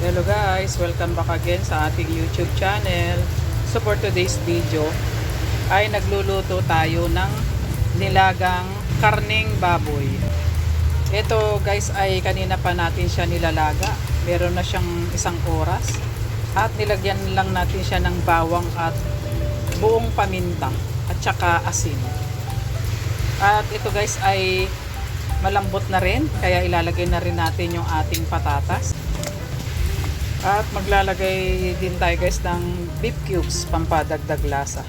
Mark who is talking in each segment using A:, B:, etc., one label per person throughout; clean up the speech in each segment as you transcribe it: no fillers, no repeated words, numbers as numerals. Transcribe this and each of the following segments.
A: Hello guys, welcome back again sa ating YouTube channel. So for today's video ay nagluluto tayo ng nilagang karning baboy. Ito guys ay kanina pa natin siya nilalaga. Meron na siyang 1 oras at nilagyan lang natin siya ng bawang at buong paminta at saka asin. At ito guys ay malambot na rin, kaya ilalagay na rin natin yung ating patatas. At maglalagay din tayo guys ng beef cubes, pampadagdag lasa.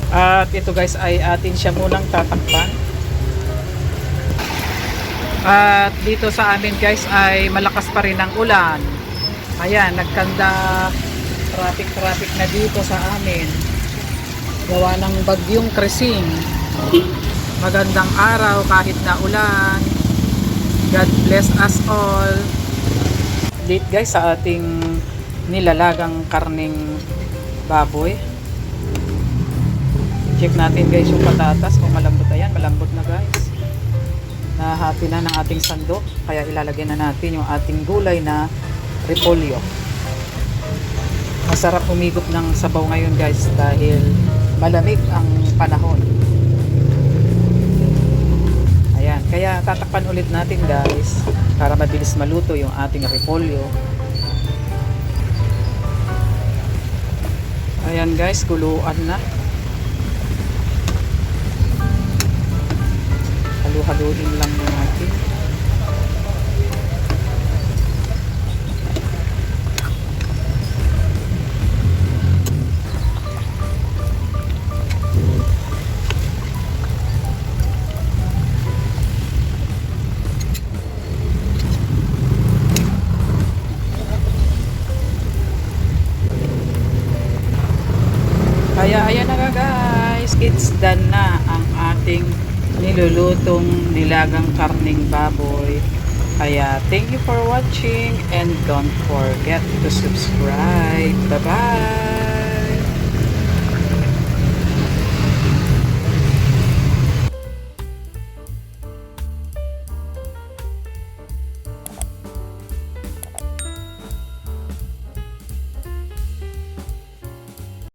A: At ito guys ay atin siya munang tatakpan. At dito sa amin guys ay malakas pa rin ang ulan. Ayan, nagkanda traffic na dito sa amin. Gawa ng bagyong Kresing. Magandang araw kahit na ulan. God bless us all. Date guys sa ating nilalagang karning baboy. Check natin guys yung patatas kung malambot na yan. Malambot na guys. Nahati na ng ating sandok. Kaya ilalagay na natin yung ating gulay na repolyo. Masarap humigop ng sabaw ngayon guys dahil malamig ang panahon. Ayan, kaya tatakpan ulit natin guys para mabilis maluto yung ating repolyo. Ayan guys, kuluan na. Halu-haluin lang natin. Kaya ayan na guys, it's done na ang ating nilulutong nilagang karning baboy. Kaya thank you for watching and don't forget to subscribe. Bye bye!